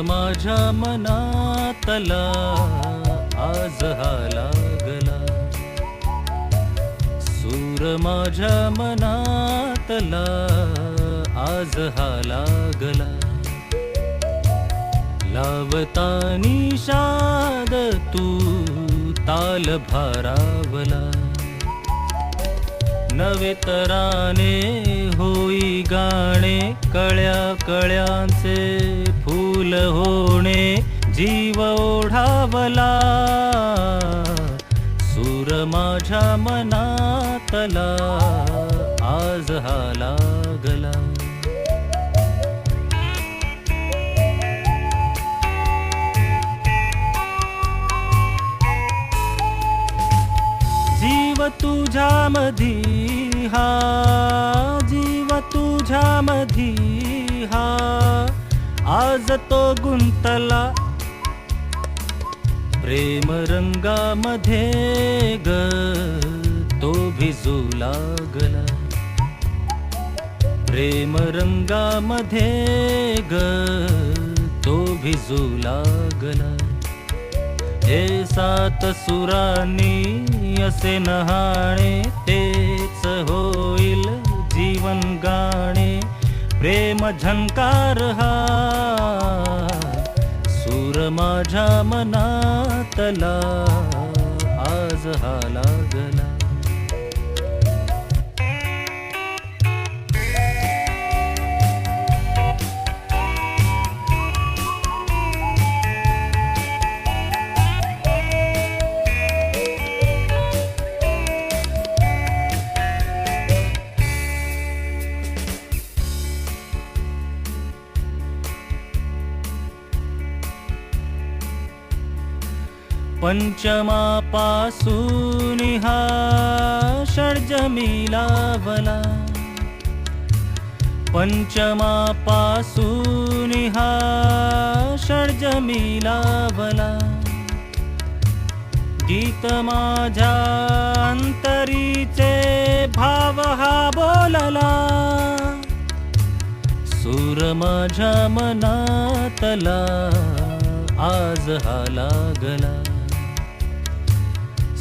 माझ्या मनातला आज हा लागला, सूर माझ्या मनातला आज हा लागला. लावतानी शाद तू ताल भारावला, नवे तराने होई गाणे, कळ्या कळ्यांचे फूल होणे जीव ओढावला. सूर माझ्या मनातला आज हा लागला. जीव तुझ्या मधी हा, जीव तुझ्या मधी हा, आज तो गुंतला प्रेम रंगामध्ये ग, तो भिजू लागला. प्रेम रंगामध्ये ग, तो भिजू लागला. हे सात सुरांनी असे नहाणे, तेच होईल जीवन गाणे. प्रेम झंकार हा सूर माझ्या मनातला आज हा लागला. पंचमापासून हा षड्जमी लावला, पंचमापासून हा षड्जमी लावला. गीत माझ्या अंतरीचे भाव हा बोलला, सूर माझ्या मनातला आज हा लागला.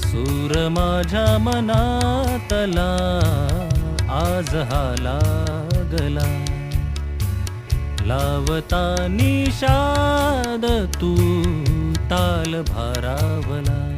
सूर माझ्या मनातला आज हा लागला. लावतानी शाद तू ताल भारावला.